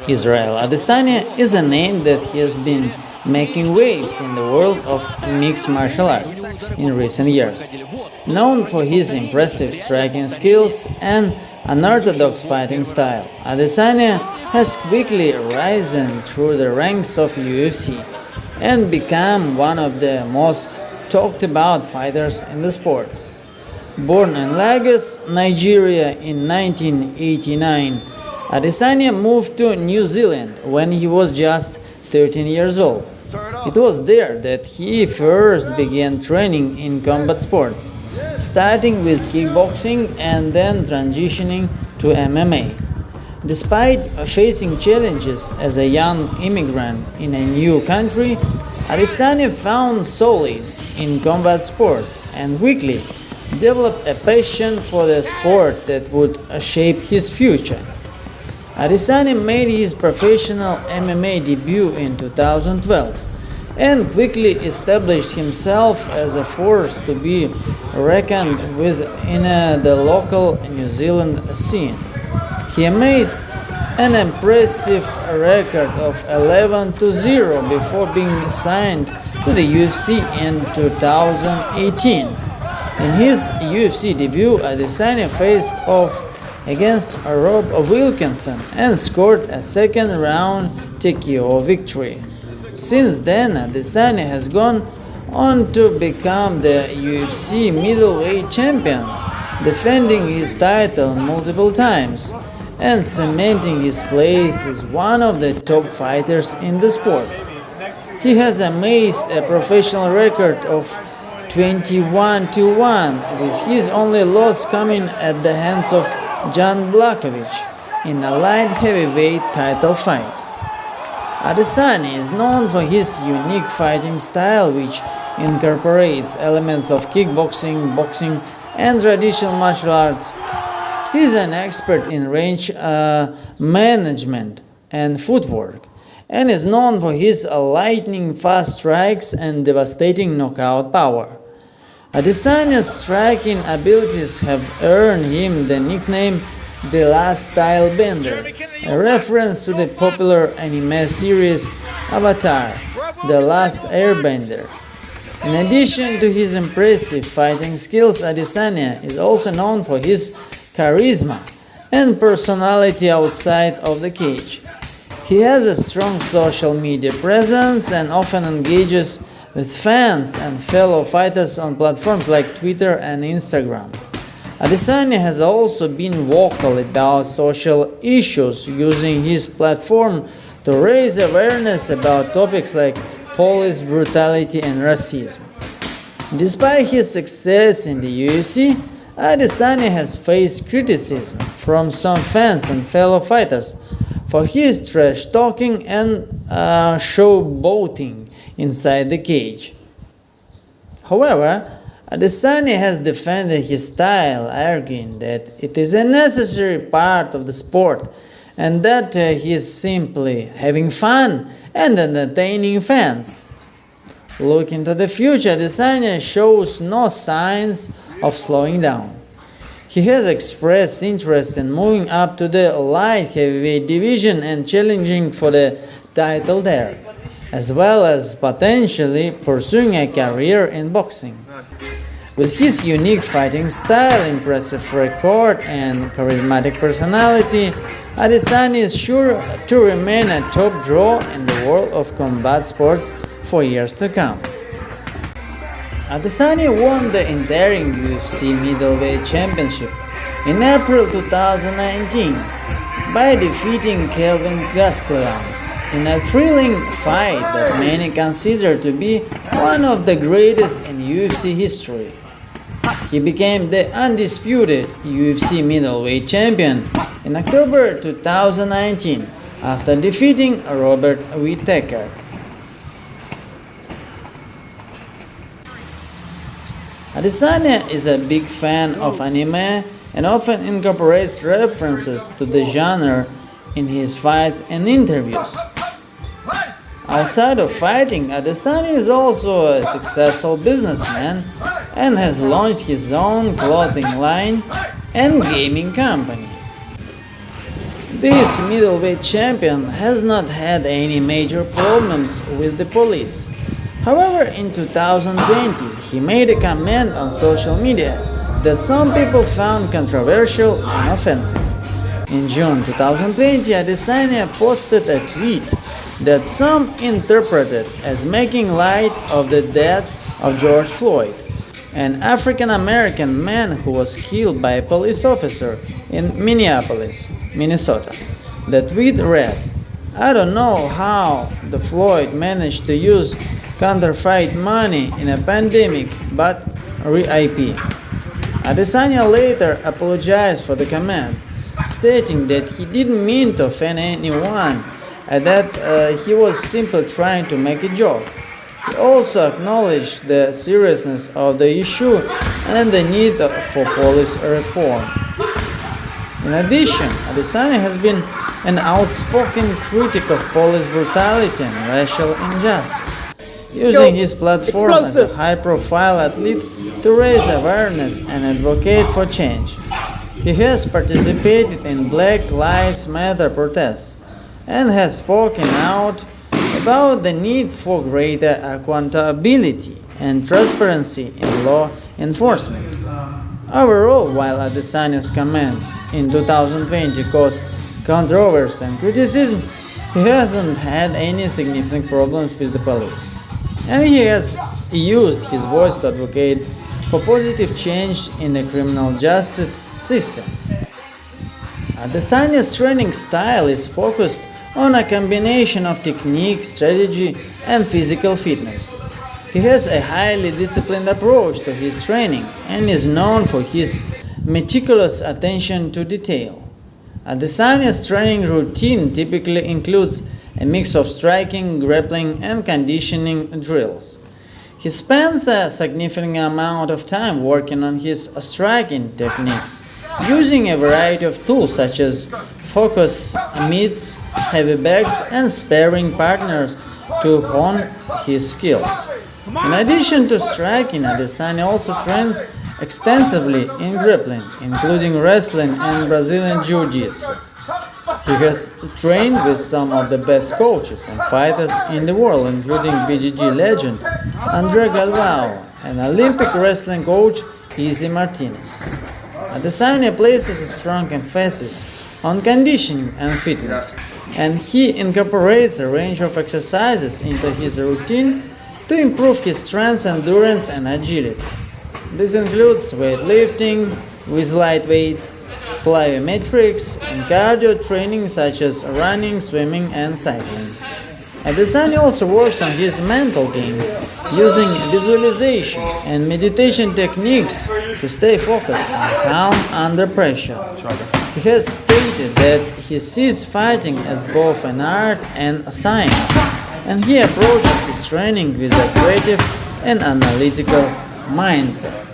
Israel Adesanya is a name that has been making waves in the world of mixed martial arts in recent years. Known for his impressive striking skills and unorthodox fighting style, Adesanya has quickly risen through the ranks of UFC and become one of the most talked about fighters in the sport. Born in Lagos, Nigeria in 1989, Adesanya moved to New Zealand when he was just 13 years old. It was there that he first began training in combat sports, starting with kickboxing and then transitioning to MMA. Despite facing challenges as a young immigrant in a new country, Adesanya found solace in combat sports and quickly developed a passion for the sport that would shape his future. Adesanya made his professional MMA debut in 2012 and quickly established himself as a force to be reckoned with in the local New Zealand scene. He amassed an impressive record of 11-0 before being signed to the UFC in 2018. In his UFC debut, Adesanya faced off against Rob Wilkinson and scored a second-round TKO victory. Since then, Adesanya has gone on to become the UFC Middleweight champion, defending his title multiple times and cementing his place as one of the top fighters in the sport. He has amassed a professional record of 21-1, with his only loss coming at the hands of Jan Blachowicz in a light heavyweight title fight. Adesanya is known for his unique fighting style, which incorporates elements of kickboxing, boxing, and traditional martial arts. He is an expert in range management and footwork, and is known for his lightning-fast strikes and devastating knockout power. Adesanya's striking abilities have earned him the nickname The Last Style Bender, a reference to the popular anime series Avatar: The Last Airbender. In addition to his impressive fighting skills, Adesanya is also known for his charisma and personality outside of the cage. He has a strong social media presence and often engages with fans and fellow fighters on platforms like Twitter and Instagram. Adesanya has also been vocal about social issues, using his platform to raise awareness about topics like police brutality and racism. Despite his success in the UFC, Adesanya has faced criticism from some fans and fellow fighters for his trash talking and showboating inside the cage. However, Adesanya has defended his style, arguing that it is a necessary part of the sport and that he is simply having fun and entertaining fans. Looking to the future, Adesanya shows no signs of slowing down. He has expressed interest in moving up to the light heavyweight division and challenging for the title there, as well as potentially pursuing a career in boxing. With his unique fighting style, impressive record, and charismatic personality, Adesanya is sure to remain a top draw in the world of combat sports for years to come. Adesanya won the enduring UFC Middleweight Championship in April 2019 by defeating Kelvin Gastelum in a thrilling fight that many consider to be one of the greatest in UFC history. He became the undisputed UFC Middleweight champion in October 2019 after defeating Robert Whittaker. Adesanya is a big fan of anime and often incorporates references to the genre in his fights and interviews. Outside of fighting, Adesanya is also a successful businessman and has launched his own clothing line and gaming company. This middleweight champion has not had any major problems with the police. However, in 2020, he made a comment on social media that some people found controversial and offensive. In June 2020, Adesanya posted a tweet that some interpreted as making light of the death of George Floyd, an African-American man who was killed by a police officer in Minneapolis, Minnesota. The tweet read, "I don't know how the Floyd managed to use counterfeit money in a pandemic, but RIP." Adesanya later apologized for the comment, stating that he didn't mean to offend anyone and that he was simply trying to make a joke. He also acknowledged the seriousness of the issue and the need for police reform. In addition, Adesanya has been an outspoken critic of police brutality and racial injustice, using his platform as a high-profile athlete to raise awareness and advocate for change. He has participated in Black Lives Matter protests and has spoken out about the need for greater accountability and transparency in law enforcement. Overall, while Adesanya's comment in 2020 caused controversy and criticism, he hasn't had any significant problems with the police, and he has used his voice to advocate for positive change in the criminal justice system. Adesanya's training style is focused on a combination of technique, strategy, and physical fitness. He has a highly disciplined approach to his training and is known for his meticulous attention to detail. Adesanya's training routine typically includes a mix of striking, grappling, and conditioning drills. He spends a significant amount of time working on his striking techniques, using a variety of tools such as focus, mitts, heavy bags, and sparring partners to hone his skills. In addition to striking, Adesanya also trains extensively in grappling, including wrestling and Brazilian Jiu-Jitsu. He has trained with some of the best coaches and fighters in the world, including BJJ legend Andre Galvao and Olympic wrestling coach Izzy Martinez. Adesanya places a strong emphasis on conditioning and fitness, and he incorporates a range of exercises into his routine to improve his strength, endurance, and agility. This includes weightlifting with light weights, plyometrics, and cardio training such as running, swimming, and cycling. Adesanya also works on his mental game, using visualization and meditation techniques to stay focused and calm under pressure. He has stated that he sees fighting as both an art and a science, and he approaches his training with a creative and analytical mindset.